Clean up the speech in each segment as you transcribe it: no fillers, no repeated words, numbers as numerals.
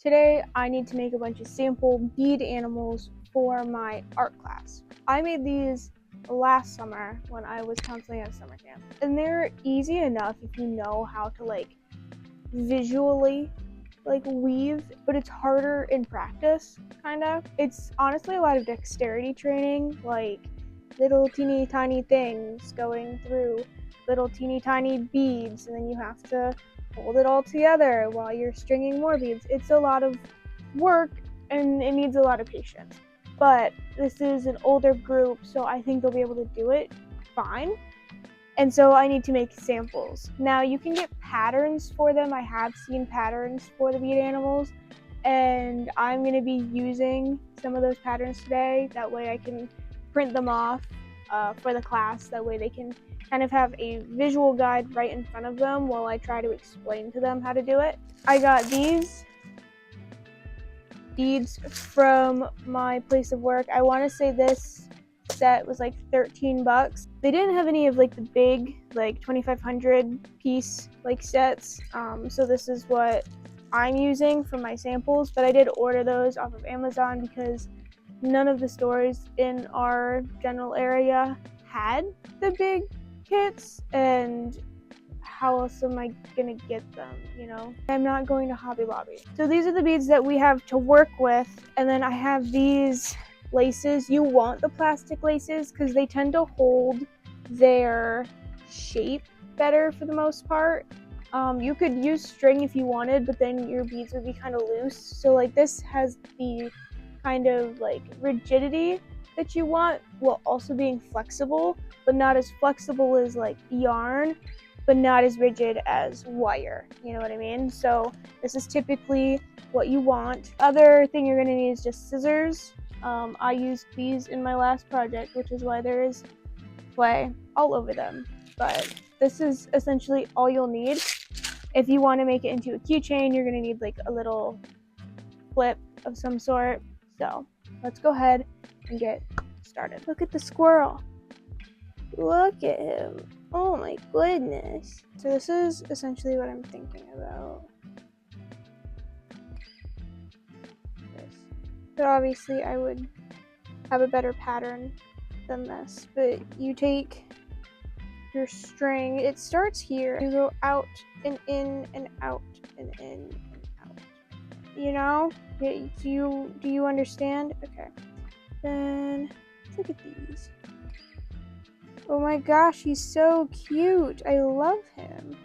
Today I need to make a bunch of sample bead animals for my art class. I made these last summer when I was counseling at a summer camp, and they're easy enough if you know how to visually weave, but it's harder in practice, kind of. It's honestly a lot of dexterity training, like little teeny tiny things going through little teeny tiny beads, and then you have to hold it all together while you're stringing more beads. It's a lot of work and it needs a lot of patience. But this is an older group, so I think they'll be able to do it fine. And so I need to make samples. Now you can get patterns for them. I have seen patterns for the bead animals, and I'm going to be using some of those patterns today. That way I can print them off for the class. That way they can kind of have a visual guide right in front of them while I try to explain to them how to do it. I got these beads from my place of work. I want to say this set was like $13. They didn't have any of the big 2,500 piece sets, so this is what I'm using for my samples, but I did order those off of Amazon because none of the stores in our general area had the big kits, and how else am I gonna get them, I'm not going to Hobby Lobby. So these are the beads that we have to work with, and then I have these laces. You want the plastic laces because they tend to hold their shape better for the most part. You could use string if you wanted, but then your beads would be kind of loose. So this has the kind of rigidity that you want while also being flexible, but not as flexible as yarn, but not as rigid as wire. You know what I mean? So this is typically what you want. Other thing you're gonna need is just scissors. I used these in my last project, which is why there is clay all over them. But this is essentially all you'll need. If you want to make it into a keychain, you're gonna need a little flip of some sort. So let's go ahead and get started. Look at the squirrel. Look at him. Oh my goodness. So this is essentially what I'm thinking about. So obviously I would have a better pattern than this, but you take your string, it starts here, you go out and in and out and in and out. Do you understand? Okay. Then let's look at these. Oh my gosh, he's so cute. I love him.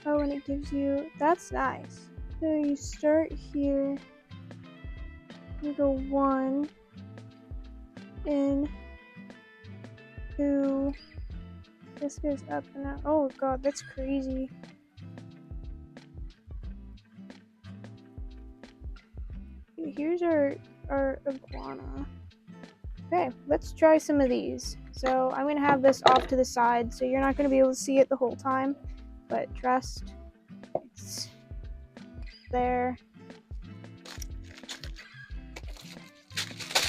Oh, and it gives you, that's nice. So you start here, you go 1 and 2, this goes up and out. Oh god, that's crazy. Here's our iguana. Okay, let's try some of these. So I'm gonna have this off to the side, so you're not gonna be able to see it the whole time, but trust it's there.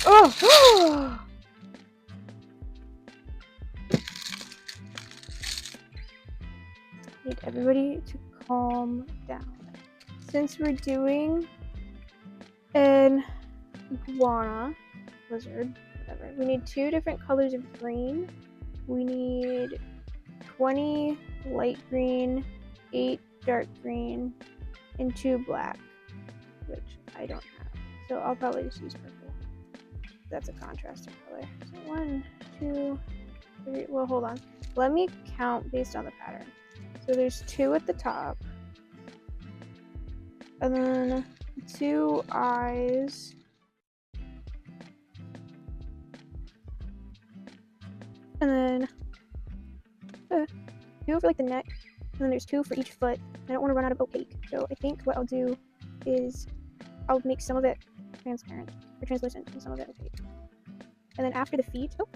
Oh! Need everybody to calm down. Since we're doing an iguana, lizard, whatever, we need 2 different colors of green. We need 20 light green, 8 dark green, and 2 black, which I don't have. So I'll probably just use purple. That's a contrasting color. So 1, 2, 3, well, hold on. Let me count based on the pattern. So there's 2 at the top, and then 2 eyes, and then 2 for the neck, and then there's 2 for each foot. I don't want to run out of opaque, so I think what I'll do is I'll make some of it transparent or translucent and some of it opaque. And then after the feet, oh,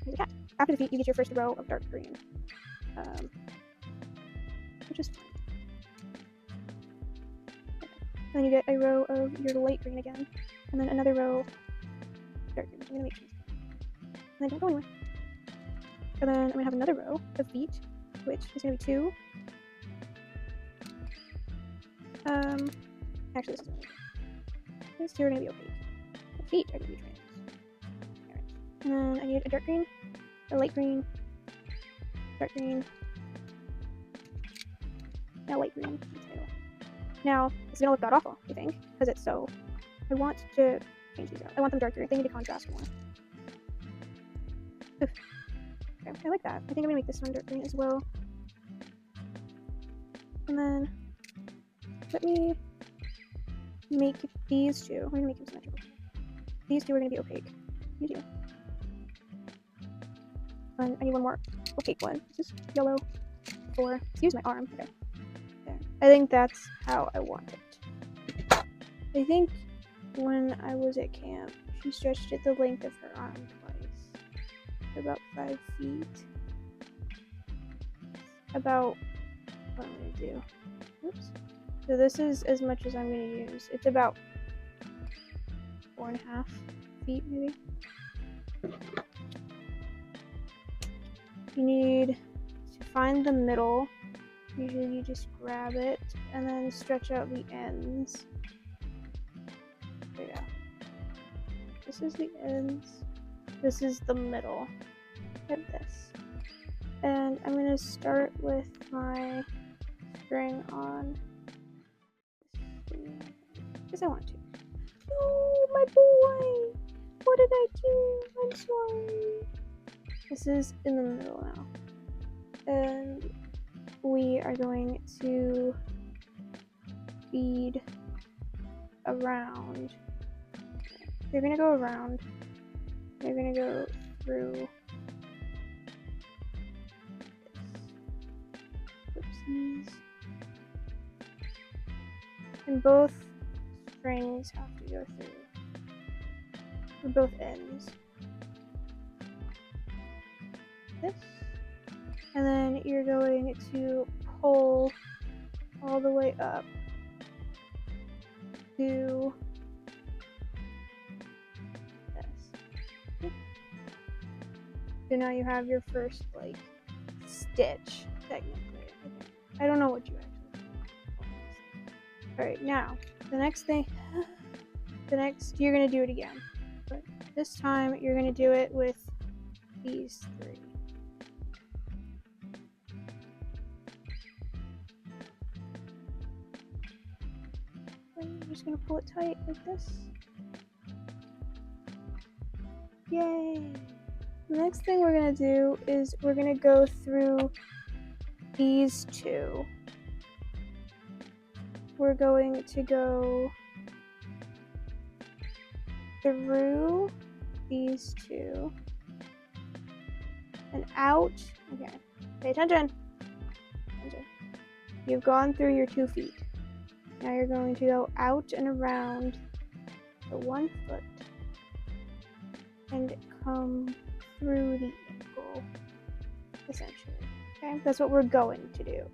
there's a cat. After the feet, you get your first row of dark green, which is fine. And then you get a row of your light green again, and then another row of dark green. I'm gonna make transparent. And then don't go anywhere. And then I'm gonna have another row of feet, which is gonna be 2. Actually, this is gonna be. These 2 are gonna be opaque. The feet are gonna be trans. Alright. And then I need a dark green, a light green, dark green, now light green. Now, it's gonna look god awful, I think, because it's so. I want to change these out. I want them darker. They need to contrast more. Oof. Okay, I like that. I think I'm gonna make this one dark green as well. And then let me make these 2. We're gonna make them symmetrical. These 2 are gonna be opaque. You do. And I need one more opaque one. This is yellow. 4. Excuse my arm. Okay. There. I think that's how I want it. I think when I was at camp, she stretched it the length of her arm twice. About 5 feet. About what I'm gonna do. Oops. So this is as much as I'm gonna use. It's about 4.5 feet, maybe. You need to find the middle. Usually you just grab it and then stretch out the ends. There you go. This is the ends. This is the middle of this. And I'm gonna start with my string on because I want to. No, my boy! What did I do? I'm sorry. This is in the middle now. And we are going to bead around. You're gonna go around. You're gonna go through this. Oopsies. And both strings have to go through. Or both ends. This. And then you're going to pull all the way up to this. So now you have your first like stitch, technically. I don't know what you actually do. Alright, now the next thing you're gonna do it again. But this time you're gonna do it with these 3. And you're just gonna pull it tight like this. Yay! The next thing we're gonna do is we're gonna go through these 2. We're going to go through these 2 and out. Okay, pay attention. You've gone through your 2 feet. Now you're going to go out and around the 1 foot and come through the ankle, essentially. Okay, that's what we're going to do.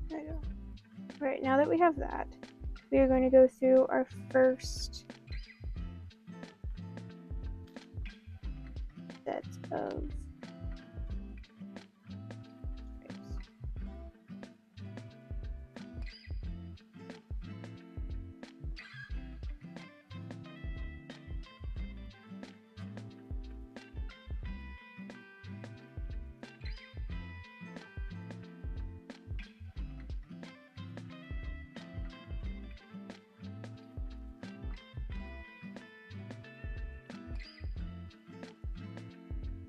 There you go. Alright, now that we have that, we are going to go through our first set of stripes.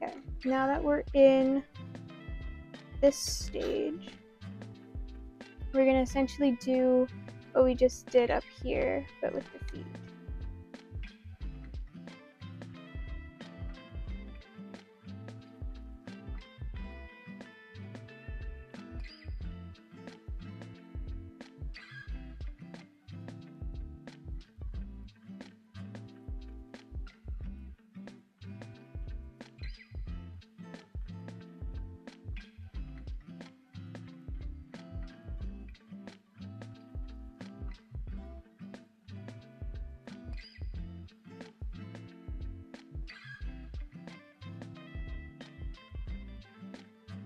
Okay, now that we're in this stage, we're going to essentially do what we just did up here, but with the feet.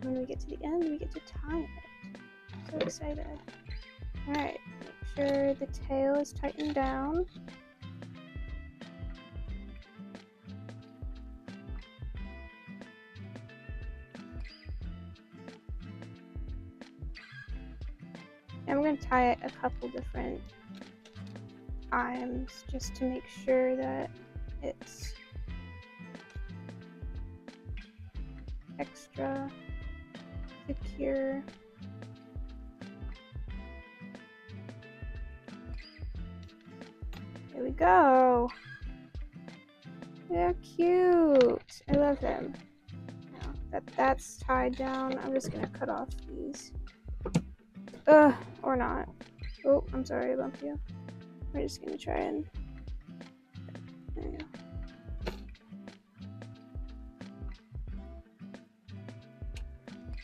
when we get to the end, we get to tie it. So excited. Alright, make sure the tail is tightened down. And I'm going to tie it a couple different times just to make sure that it's extra secure. There we go. They're cute. I love them. Now that's tied down, I'm just gonna cut off these. Or not. Oh, I'm sorry I bumped you. We're just gonna try and. There you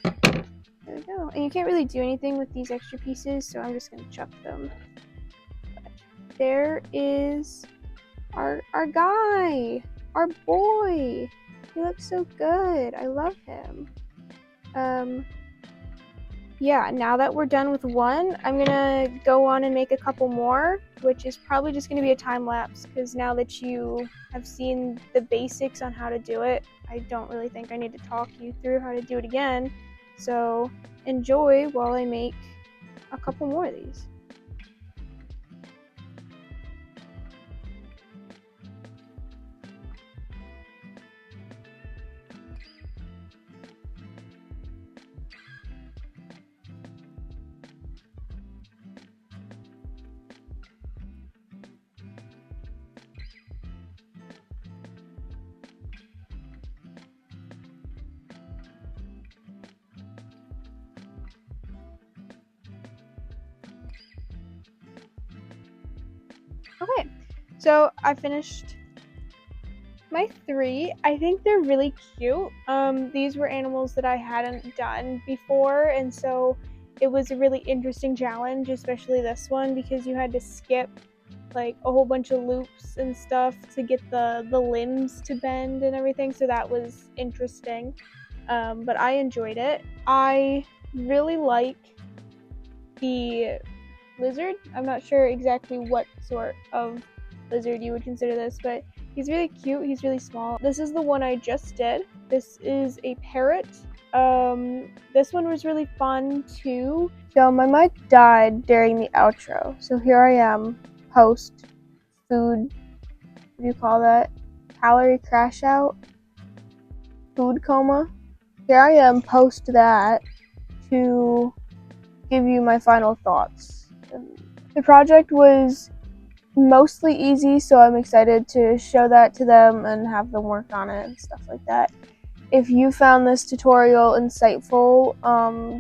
go. There we go. And you can't really do anything with these extra pieces, so I'm just gonna chuck them. But there is our guy, our boy. He looks so good. I love him. Yeah, now that we're done with one, I'm gonna go on and make a couple more, which is probably just gonna be a time lapse, because now that you have seen the basics on how to do it, I don't really think I need to talk you through how to do it again. So enjoy while I make a couple more of these. Okay, so I finished my 3. I think they're really cute. These were animals that I hadn't done before, and so it was a really interesting challenge, especially this one, because you had to skip like a whole bunch of loops and stuff to get the limbs to bend and everything, so that was interesting. But I enjoyed it. I really like the lizard. I'm not sure exactly what sort of lizard you would consider this, but he's really cute. He's really small. This is the one I just did. This is a parrot. This one was really fun too. So my mic died during the outro. So here I am, post food, what do you call that? Calorie crash out? Food coma? Here I am, post that to give you my final thoughts. The project was mostly easy, so I'm excited to show that to them and have them work on it and stuff like that. If you found this tutorial insightful,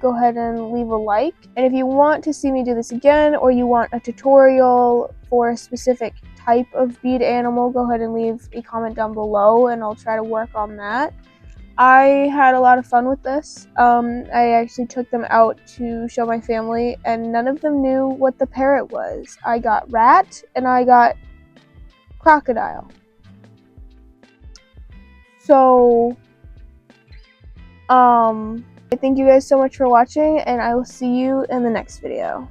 go ahead and leave a like. And if you want to see me do this again, or you want a tutorial for a specific type of bead animal, go ahead and leave a comment down below and I'll try to work on that. I had a lot of fun with this. I actually took them out to show my family, and none of them knew what the parrot was. I got rat, and I got crocodile. So, I thank you guys so much for watching, and I will see you in the next video.